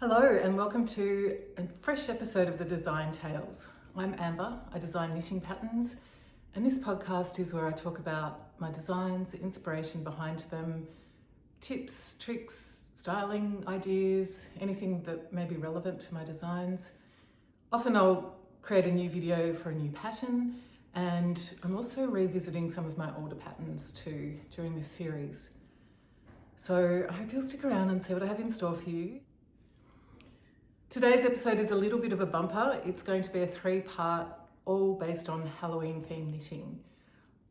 Hello and welcome to a fresh episode of the Design Tales. I'm Amber, I design knitting patterns, and this podcast is where I talk about my designs, the inspiration behind them, tips, tricks, styling ideas, anything that may be relevant to my designs. Often I'll create a new video for a new pattern, and I'm also revisiting some of my older patterns too during this series. So I hope you'll stick around and see what I have in store for you. Today's episode is a little bit of a bumper. It's going to be a 3-part, all based on Halloween themed knitting.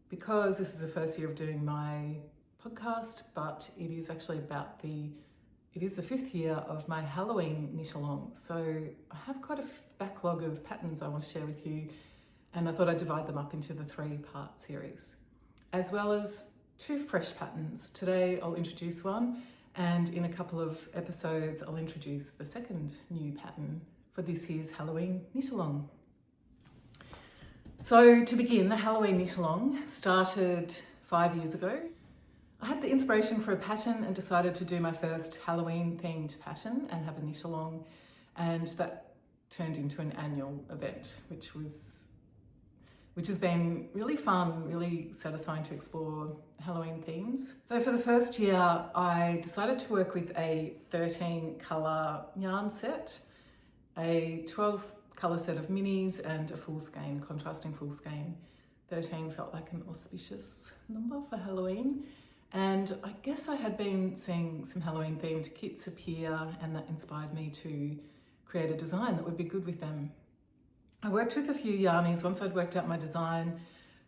Because this is the first year of doing my podcast, but it is actually it is the 5th year of my Halloween knit along. So I have quite a backlog of patterns I want to share with you, and I thought I'd divide them up into the 3-part series, as well as 2 fresh patterns. Today I'll introduce one, and in a couple of episodes, I'll introduce the second new pattern for this year's Halloween knit-along. So to begin, the Halloween knit-along started 5 years ago. I had the inspiration for a pattern and decided to do my first Halloween-themed pattern and have a knit-along, and that turned into an annual event, which has been really fun, really satisfying to explore Halloween themes. So for the first year, I decided to work with a 13 colour yarn set, a 12 colour set of minis, and a full skein, contrasting full skein. 13 felt like an auspicious number for Halloween. And I guess I had been seeing some Halloween themed kits appear, and that inspired me to create a design that would be good with them. I worked with a few yarnies once I'd worked out my design,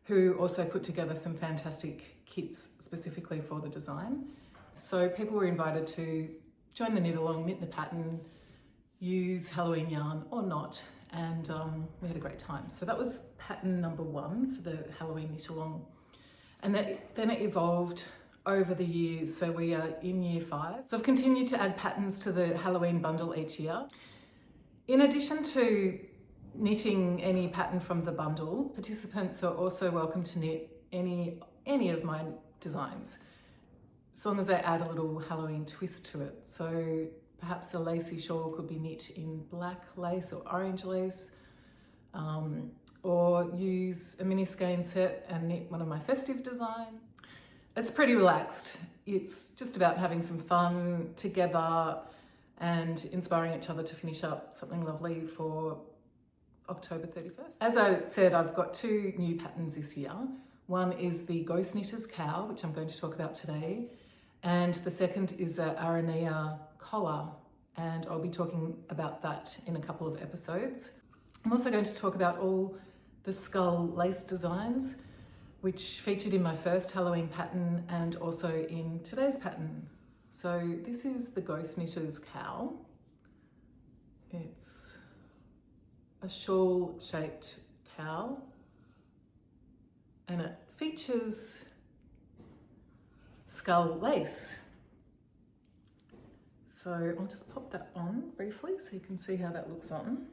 who also put together some fantastic kits specifically for the design. So people were invited to join the knit along, knit the pattern, use Halloween yarn or not, and we had a great time. So that was pattern number 1 for the Halloween knit along. And then it evolved over the years, so we are in year 5. So I've continued to add patterns to the Halloween bundle each year. In addition to knitting any pattern from the bundle, participants are also welcome to knit any of my designs, as long as they add a little Halloween twist to it. So perhaps a lacy shawl could be knit in black lace or orange lace, or use a mini skein set and knit one of my festive designs. It's pretty relaxed. It's just about having some fun together and inspiring each other to finish up something lovely for October 31st. As I said, I've got 2 new patterns this year. One is the Ghost Knitter's Cowl, which I'm going to talk about today, and the second is a Boronia collar, and I'll be talking about that in a couple of episodes. I'm also going to talk about all the skull lace designs, which featured in my first Halloween pattern and also in today's pattern. So this is the Ghost Knitter's Cowl. It's a shawl-shaped cowl, and it features skull lace. So I'll just pop that on briefly so you can see how that looks on.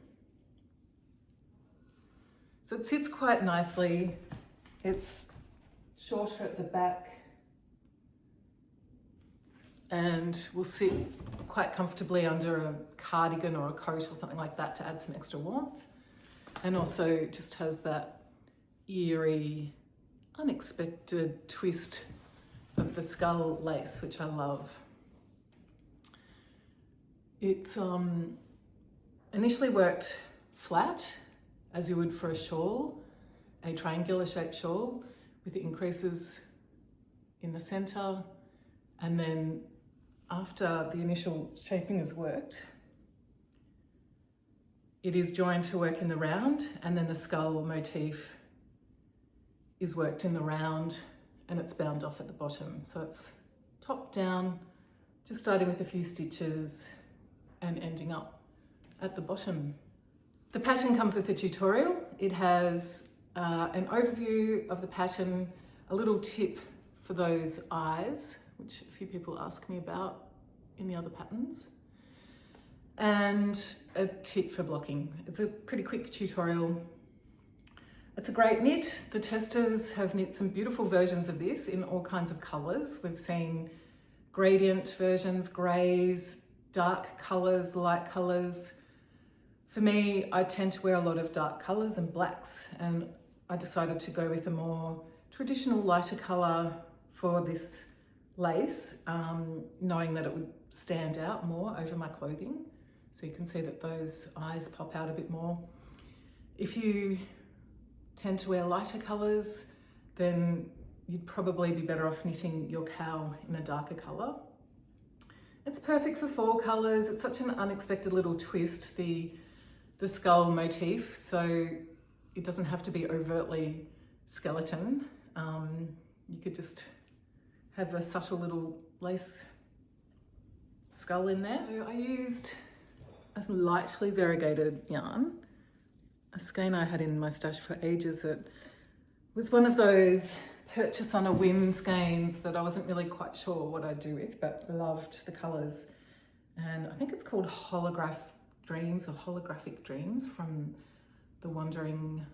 So it sits quite nicely. It's shorter at the back and will sit quite comfortably under a cardigan or a coat or something like that to add some extra warmth, and also just has that eerie, unexpected twist of the skull lace, which I love. It's initially worked flat, as you would for a shawl, a triangular shaped shawl with the increases in the center, and then after the initial shaping is worked, it is joined to work in the round, and then the skull motif is worked in the round and it's bound off at the bottom. So it's top down, just starting with a few stitches and ending up at the bottom. The pattern comes with a tutorial. It has an overview of the pattern, a little tip for those eyes, which a few people ask me about in the other patterns, and a tip for blocking. It's a pretty quick tutorial. It's a great knit. The testers have knit some beautiful versions of this in all kinds of colours. We've seen gradient versions, greys, dark colours, light colours. For me, I tend to wear a lot of dark colours and blacks, and I decided to go with a more traditional lighter colour for this lace, knowing that it would stand out more over my clothing. So you can see that those eyes pop out a bit more. If you tend to wear lighter colours, then you'd probably be better off knitting your cowl in a darker colour. It's perfect for fall colours. It's such an unexpected little twist, the skull motif, so it doesn't have to be overtly skeleton. You could just have a subtle little lace skull in there. So I used a lightly variegated yarn, a skein I had in my stash for ages that was one of those purchase on a whim skeins that I wasn't really quite sure what I'd do with, but loved the colours. And I think it's called Holographic Dreams from the Wandering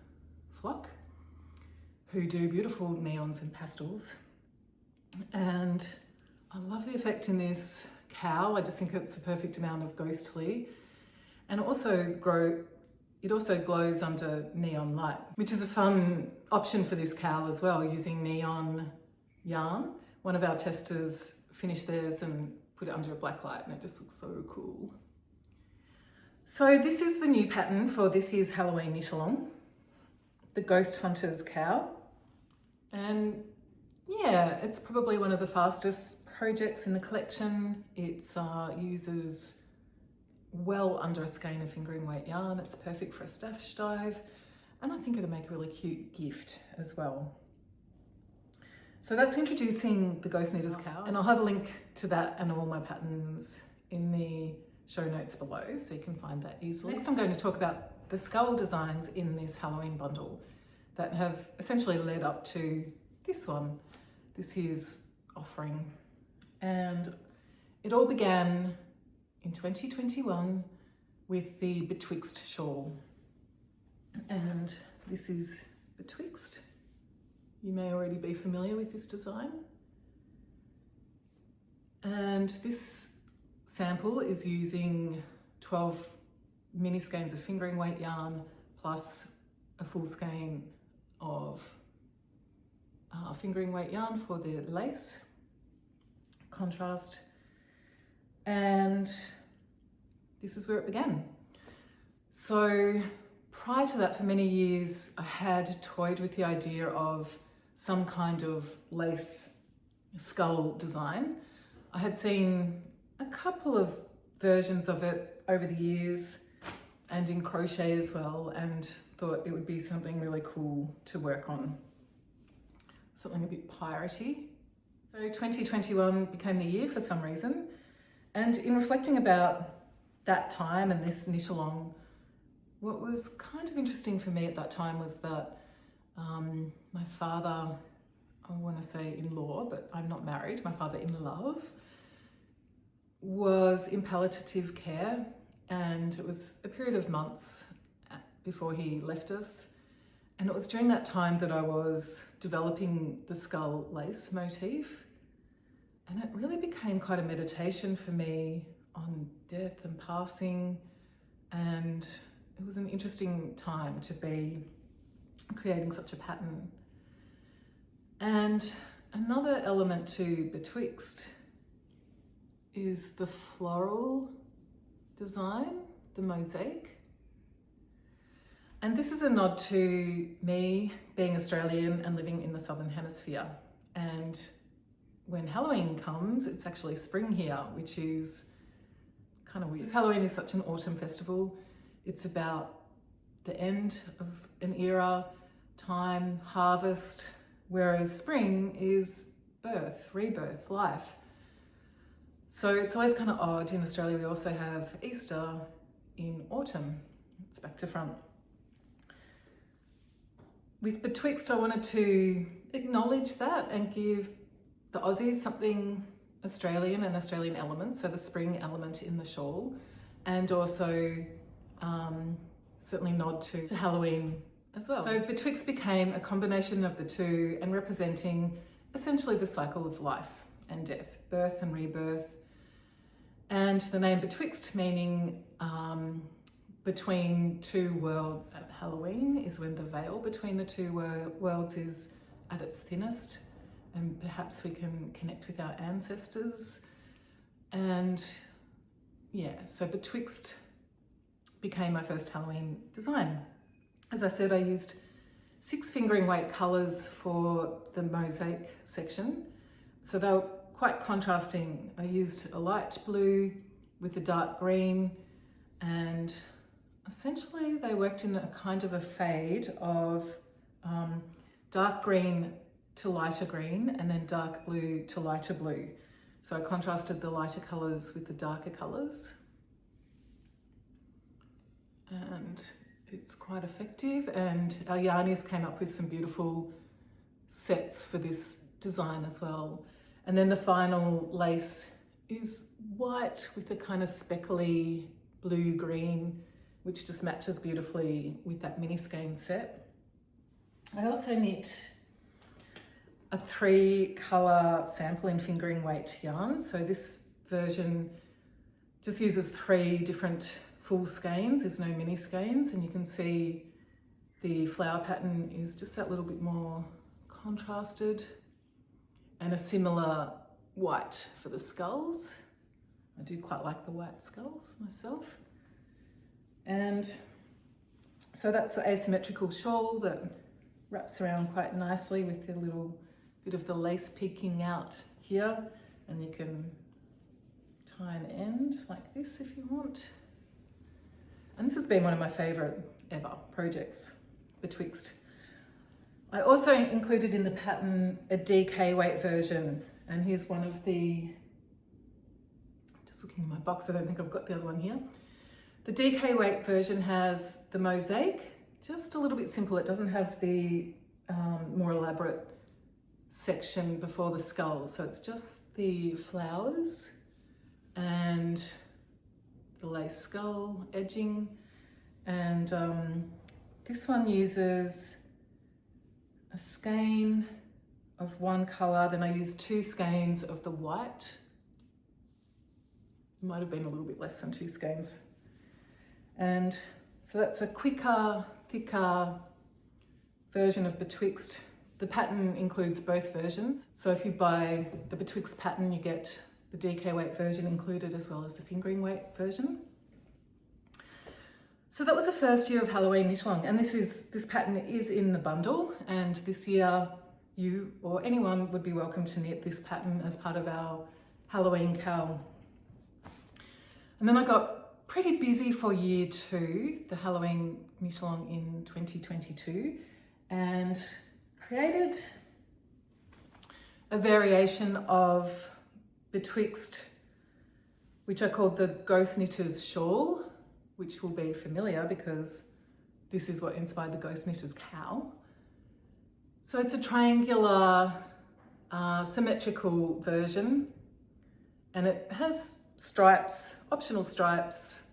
Flock, who do beautiful neons and pastels. And I love the effect in this cowl. I just think it's a perfect amount of ghostly. And it also glows under neon light, which is a fun option for this cowl as well, using neon yarn. One of our testers finished theirs and put it under a black light, and it just looks so cool. So this is the new pattern for this year's Halloween knit along, the Ghost Hunters cowl. And yeah, it's probably one of the fastest projects in the collection. It uses well under a skein of fingering weight yarn. It's perfect for a stash dive, and I think it'll make a really cute gift as well. So that's introducing the Ghost Knitters cowl, and I'll have a link to that and all my patterns in the show notes below, so you can find that easily. Next, I'm going to talk about the skull designs in this Halloween bundle that have essentially led up to this one, this year's offering. And it all began in 2021 with the Betwixt shawl. And this is Betwixt. You may already be familiar with this design. And this sample is using 12 mini skeins of fingering weight yarn plus a full skein of fingering weight yarn for the lace contrast. And this is where it began. So prior to that, for many years, I had toyed with the idea of some kind of lace skull design. I had seen a couple of versions of it over the years and in crochet as well, and thought it would be something really cool to work on. Something a bit piratey. So 2021 became the year for some reason. And in reflecting about that time and this knit along, what was kind of interesting for me at that time was that my father, I want to say in-law, but I'm not married, my father-in-love, was in palliative care, and it was a period of months before he left us. And it was during that time that I was developing the skull lace motif. And it really became quite a meditation for me on death and passing. And it was an interesting time to be creating such a pattern. And another element to Betwixt is the floral design, the mosaic. And this is a nod to me being Australian and living in the Southern Hemisphere. And when Halloween comes, it's actually spring here, which is kind of weird. Halloween is such an autumn festival. It's about the end of an era, time, harvest, whereas spring is birth, rebirth, life. So it's always kind of odd. In Australia, we also have Easter in autumn. It's back to front. With Betwixt, I wanted to acknowledge that and give the Aussies something Australian and Australian elements, so the spring element in the shawl, and also certainly nod to Halloween as well. So Betwixt became a combination of the two and representing essentially the cycle of life and death, birth and rebirth. And the name Betwixt meaning between two worlds. At Halloween is when the veil between the two worlds is at its thinnest, and perhaps we can connect with our ancestors. And yeah, so Betwixt became my first Halloween design. As I said, I used 6 fingering weight colours for the mosaic section. So they were quite contrasting. I used a light blue with a dark green, and essentially they worked in a kind of a fade of dark green to lighter green and then dark blue to lighter blue. So I contrasted the lighter colours with the darker colours. And it's quite effective, and our yarnies came up with some beautiful sets for this design as well. And then the final lace is white with a kind of speckly blue-green, which just matches beautifully with that mini skein set. I also knit a 3-colour sample in fingering weight yarn. So this version just uses 3 different full skeins, there's no mini skeins, and you can see the flower pattern is just that little bit more contrasted, and a similar white for the skulls. I do quite like the white skulls myself. And so that's the asymmetrical shawl that wraps around quite nicely with a little bit of the lace peeking out here, and you can tie an end like this if you want. And this has been one of my favourite ever projects, Betwixt. I also included in the pattern a DK weight version, and here's one of the, just looking in my box, I don't think I've got the other one here. The DK weight version has the mosaic, just a little bit simple. It doesn't have the more elaborate section before the skulls, so it's just the flowers and the lace skull edging. And this one uses a skein of 1 colour, then I used 2 skeins of the white. It might have been a little bit less than 2 skeins. And so that's a quicker, thicker version of Betwixt. The pattern includes both versions. So if you buy the Betwixt pattern, you get the DK weight version included as well as the fingering weight version. So that was the first year of Halloween Knit Along, and this pattern is in the bundle, and this year you or anyone would be welcome to knit this pattern as part of our Halloween KAL. And then I got pretty busy for year 2, the Halloween Knit Along in 2022, and created a variation of Betwixt, which I called the Ghost Knitter's Shawl, which will be familiar because this is what inspired the Ghost Knitter's Cowl. So it's a triangular, symmetrical version, and it has stripes, optional stripes,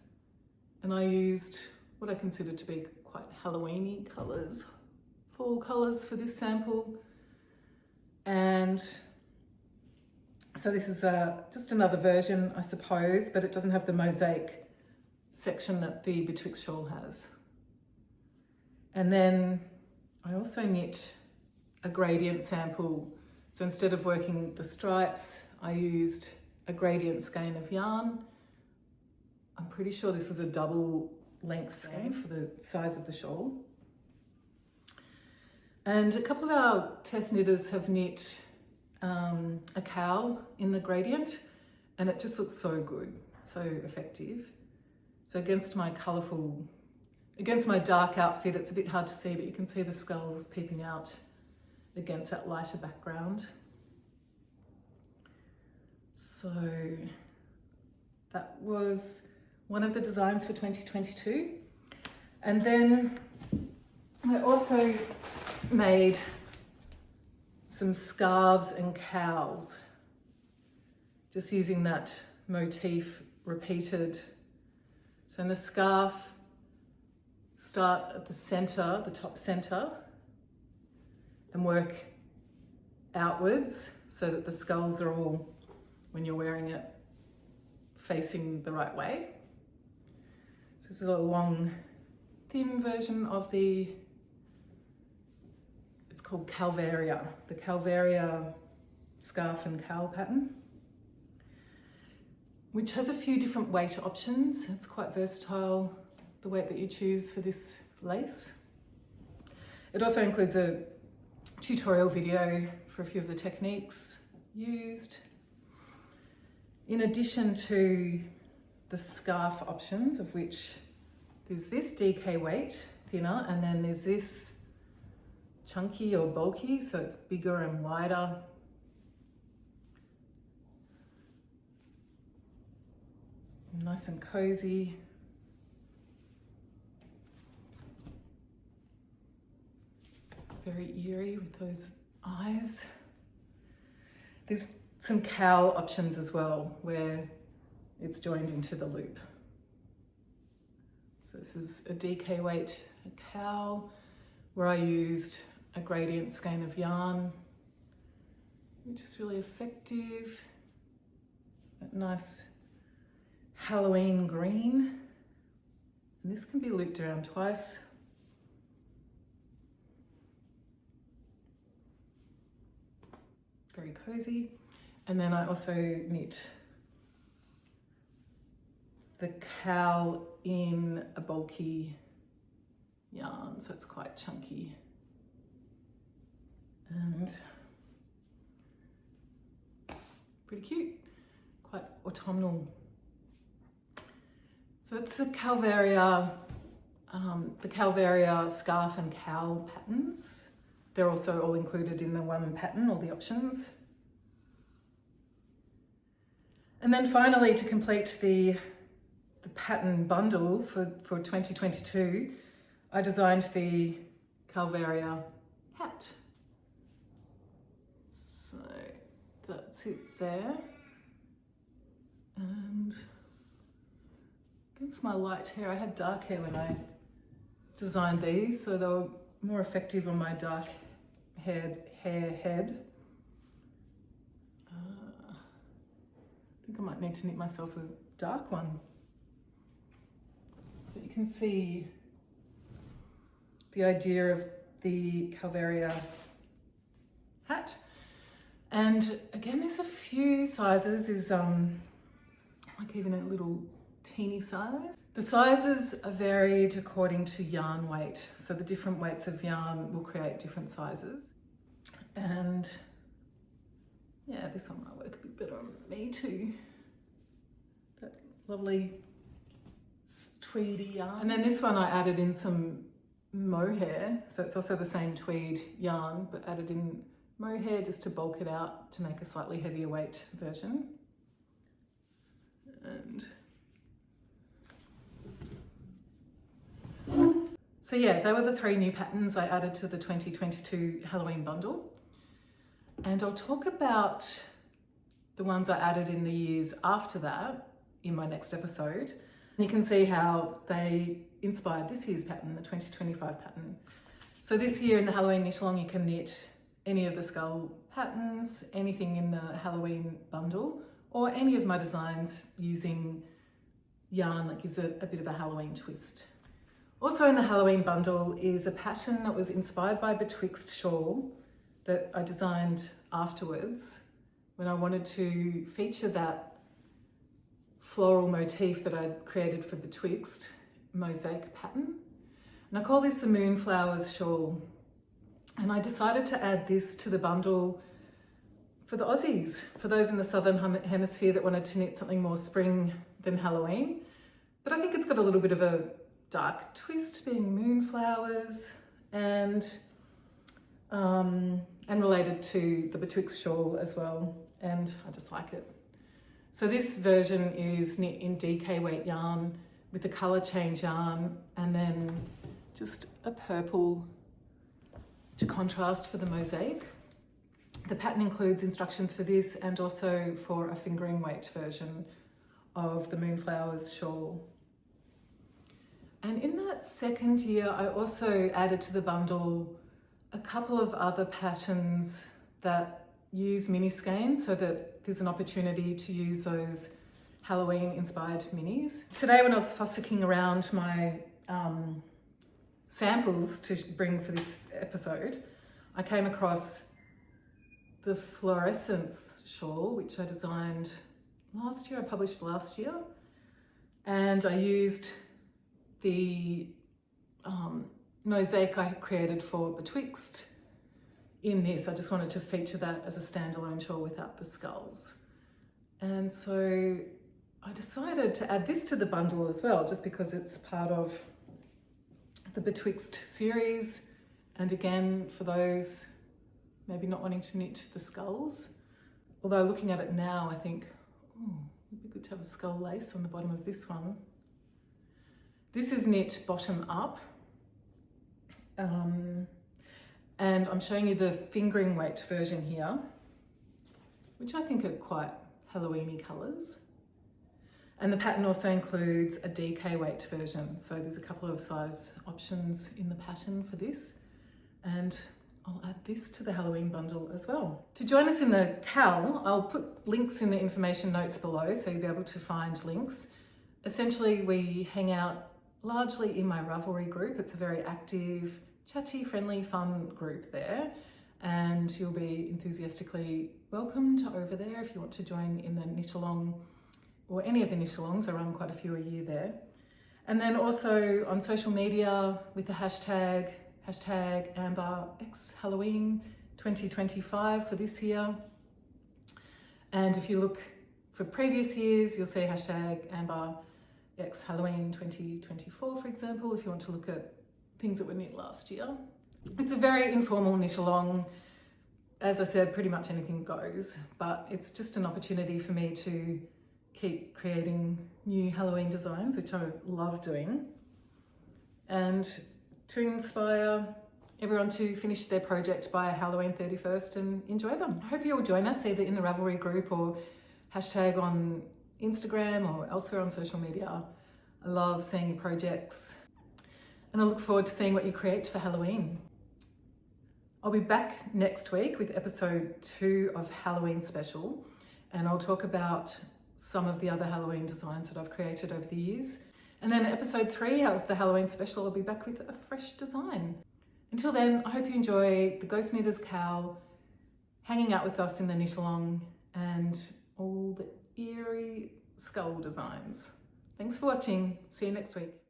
and I used what I consider to be quite Halloween-y colours, fall colours for this sample. And so this is just another version, I suppose, but it doesn't have the mosaic section that the Betwixt shawl has. And then I also knit a gradient sample. So instead of working the stripes, I used a gradient skein of yarn. I'm pretty sure this was a double length skein for the size of the shawl. And a couple of our test knitters have knit a cowl in the gradient, and it just looks so good, so effective. So against my dark outfit, it's a bit hard to see, but you can see the skulls peeping out against that lighter background. So that was one of the designs for 2022. And then I also made some scarves and cowls, just using that motif repeated. So in the scarf, start at the center, the top center, and work outwards so that the skulls are all, when you're wearing it, facing the right way. So this is a long, thin version of it's called Calvaria, the Calvaria scarf and cowl pattern, which has a few different weight options. It's quite versatile, the weight that you choose for this lace. It also includes a tutorial video for a few of the techniques used, in addition to the scarf options, of which there's this DK weight thinner, and then there's this chunky or bulky, so it's bigger and wider. Nice and cozy. Very eerie with those eyes. There's some cowl options as well, where it's joined into the loop. So this is a DK weight cowl, where I used a gradient skein of yarn, which is really effective. That nice Halloween green. And this can be looped around twice. Very cozy. And then I also knit the cowl in a bulky yarn, so it's quite chunky and pretty cute, quite autumnal. So it's the Calvaria scarf and cowl patterns. They're also all included in the one pattern, all the options. And then finally, to complete the pattern bundle for 2022, I designed the Calvaria hat. So that's it there. And against my light hair, I had dark hair when I designed these, so they were more effective on my dark hair head. I think I might need to knit myself a dark one. But you can see the idea of the Calvaria hat. And again, there's a few sizes. There's like even a little teeny size. The sizes are varied according to yarn weight. So the different weights of yarn will create different sizes. And yeah, this one might work a bit better on me too. That lovely tweedy yarn. And then this one I added in some mohair. So it's also the same tweed yarn, but added in mohair just to bulk it out to make a slightly heavier weight version. And so yeah, they were the 3 new patterns I added to the 2022 Halloween bundle. And I'll talk about the ones I added in the years after that in my next episode. You can see how they inspired this year's pattern, the 2025 pattern. So this year in the Halloween knit along, you can knit any of the skull patterns, anything in the Halloween bundle, or any of my designs using yarn that gives it a bit of a Halloween twist. Also in the Halloween bundle is a pattern that was inspired by Betwixt Shawl that I designed afterwards when I wanted to feature that floral motif that I'd created for Betwixt mosaic pattern. And I call this the Moonflowers shawl. And I decided to add this to the bundle for the Aussies, for those in the Southern Hemisphere that wanted to knit something more spring than Halloween. But I think it's got a little bit of a dark twist, being moonflowers, and related to the Betwixt shawl as well. And I just like it. So this version is knit in DK weight yarn with the colour change yarn, and then just a purple to contrast for the mosaic. The pattern includes instructions for this and also for a fingering weight version of the Moonflowers shawl. And in that second year, I also added to the bundle a couple of other patterns that use mini skeins so that there's an opportunity to use those Halloween inspired minis. Today when I was fussicking around my samples to bring for this episode, I came across the Floresence shawl, which I designed last year, I published last year. And I used the mosaic I had created for Betwixt in this. I just wanted to feature that as a standalone shawl without the skulls. And so I decided to add this to the bundle as well, just because it's part of the Betwixt series. And again, for those maybe not wanting to knit the skulls, although looking at it now, I think, oh, it'd be good to have a skull lace on the bottom of this one. This is knit bottom up. And I'm showing you the fingering weight version here, which I think are quite Halloween-y colours. And the pattern also includes a DK weight version. So there's a couple of size options in the pattern for this. And I'll add this to the Halloween bundle as well. To join us in the Cowl, I'll put links in the information notes below so you'll be able to find links. Essentially, we hang out largely in my Ravelry group. It's a very active, chatty, friendly, fun group there. And you'll be enthusiastically welcomed over there if you want to join in the knit along or any of the knit alongs. I run quite a few a year there. And then also on social media with the hashtag Ambah X Halloween 2025 for this year. And if you look for previous years, you'll see hashtag Ambah X Halloween 2024, for example, if you want to look at things that were knit last year. It's a very informal knit along. As I said, pretty much anything goes, but it's just an opportunity for me to keep creating new Halloween designs, which I love doing, and to inspire everyone to finish their project by Halloween 31st and enjoy them. I hope you'll join us either in the Ravelry group or hashtag on Instagram or elsewhere on social media. I love seeing your projects and I look forward to seeing what you create for Halloween. I'll be back next week with episode 2 of Halloween Special, and I'll talk about some of the other Halloween designs that I've created over the years. And then episode 3 of the Halloween Special, I'll be back with a fresh design. Until then, I hope you enjoy the Ghost Knitter's Cowl, hanging out with us in the knit along, and all the eerie skull designs. Thanks for watching. See you next week.